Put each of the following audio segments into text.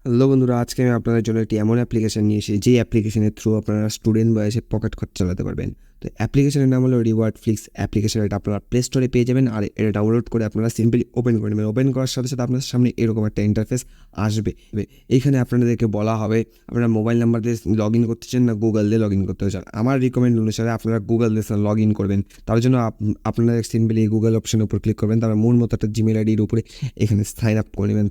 Hello বন্ধুরা, আজকে আমি আপনাদের জন্য একটি এমন অ্যাপ্লিকেশন নিয়ে এসেছি যেই অ্যাপ্লিকেশনের থ্রু আপনারা স্টুডেন্ট বয়সে পকেট খরচ চালাতে পারবেন। তো অ্যাপ্লিকেশনের নাম হলো রিওয়ার্ড ফ্লিক্স অ্যাপ্লিকেশন। এটা আপনারা প্লে স্টোরে পেয়ে যাবেন, আর এটা ডাউনলোড করে আপনারা সিম্পলি ওপেন করে নেবেন। ওপেন করার সাথে সাথে আপনার সামনে এরকম একটা ইন্টারফেস আসবে। এইখানে আপনাদেরকে বলা হবে আপনারা মোবাইল নাম্বার দিয়ে লগ ইন করতে চান না গুগল দিয়ে লগ ইন করতে চান। আমার রিকমেন্ড অনুসারে আপনারা গুগল দিয়ে লগ ইন করবেন। তার জন্য আপনারা সিম্পলি গুগল অপশনের উপর ক্লিক করবেন, তারপর মূল মতো একটা জিমেল আইডির উপরে এখানে সাইন আপ করে নেবেন।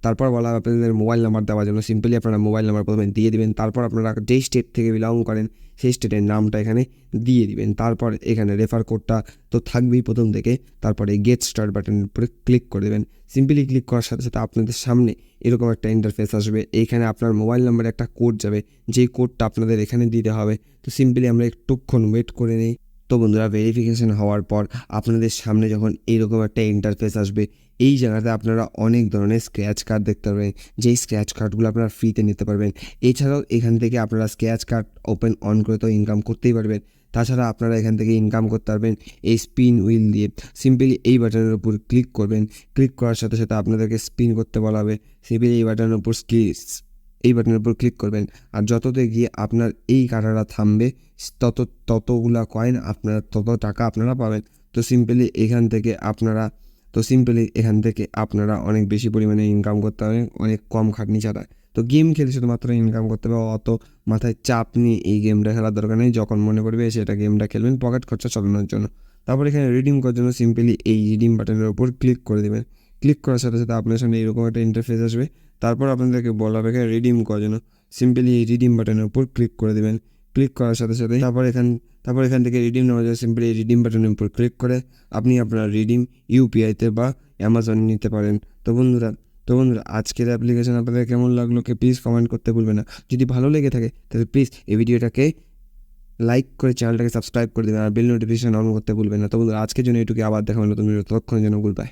তারপর বলা হবে আপনাদের মোবাইল নাম্বার দেওয়ার জন্য। সিম্পলি আপনারা মোবাইল নাম্বার প্রথমে দিয়ে দিবেন। তারপর আপনারা যেই স্টেট থেকে বিলং করেন সেই স্টেটের নামটা এখানে দিয়ে দিবেন। তারপর এখানে রেফার কোডটা তো থাকবেই প্রথম থেকে। তারপরে গেট স্টার্ট বাটনের উপরে ক্লিক করে দেবেন। সিম্পলি ক্লিক করার সাথে সাথে আপনাদের সামনে এরকম একটা ইন্টারফেস আসবে। এইখানে আপনার মোবাইল নাম্বারে একটা কোড যাবে, যেই কোডটা আপনাদের এখানে দিতে হবে। তো সিম্পলি আমরা একটুক্ষণ ওয়েট করে নিই। তো বন্ধুরা, ভেরিফিকেশন হওয়ার পর আপনাদের সামনে যখন এইরকম একটা ইন্টারফেস আসবে, এই জায়গাতে আপনারা অনেক ধরনের স্ক্র্যাচ কার্ড দেখতে পারবেন, যেই স্ক্র্যাচ কার্ডগুলো আপনারা ফ্রিতে নিতে পারবেন। এছাড়াও এখান থেকে আপনারা স্ক্র্যাচ কার্ড ওপেন অন করে তো ইনকাম করতেই পারবেন। তাছাড়া আপনারা এখান থেকে ইনকাম করতে পারবেন এই স্পিন হুইল দিয়ে। সিম্পলি এই বাটনের উপর ক্লিক করবেন। ক্লিক করার সাথে সাথে আপনাদেরকে স্পিন করতে বলা হবে। সিম্পলি এই বাটনের উপর বাটনের উপর ক্লিক করবেন, আর যততে গিয়ে আপনার এই কাটাটা থামবে ততগুলা কয়েন আপনার তত টাকা আপনারা পাবেন। তো সিম্পলি এখান থেকে আপনারা অনেক বেশি পরিমাণে ইনকাম করতে পারবেন, অনেক কম খাটনি ছাড়া। তো গেম খেলে শুধুমাত্র ইনকাম করতে হবে, অত মাথায় চাপ নিয়ে এই গেমটা খেলার দরকার নেই। যখন মনে পড়বে সেটা গেমটা খেলবেন পকেট খরচা চালানোর জন্য। তারপর এখানে রিডিম করার জন্য সিম্পলি এই রিডিম বাটনের উপর ক্লিক করে দেবেন। ক্লিক করার সাথে সাথে আপনার সামনে এরকম একটা ইন্টারফেস আসবে। তারপর আপনাদেরকে বলা হবে এখানে রিডিম করার জন্য। সিম্পলি এই রিডিম বাটনের উপর ক্লিক করে দেবেন। ক্লিক করার সাথে সাথে তারপর এখান থেকে রিডিম নেওয়া যায়। সিম্পলি এই রিডিম বাটনের উপর ক্লিক করে আপনি আপনার রিডিম ইউপিআইতে বা অ্যামাজনে নিতে পারেন। তো বন্ধুরা আজকের অ্যাপ্লিকেশন আপনাদের কেমন লাগলো প্লিজ কমেন্ট করতে ভুলবেন না। যদি ভালো লেগে থাকে তাহলে প্লিজ এই ভিডিওটাকে লাইক করে চ্যানেলটাকে সাবস্ক্রাইব করে দেবেন, আর বেল নোটিফিকেশন অন করতে ভুলবেন না। তো বন্ধুরা, আজকের জন্য এটুকু। আবার দেখা হবে নতুন ভিডিও। ততক্ষণের জন্য গুড বাই।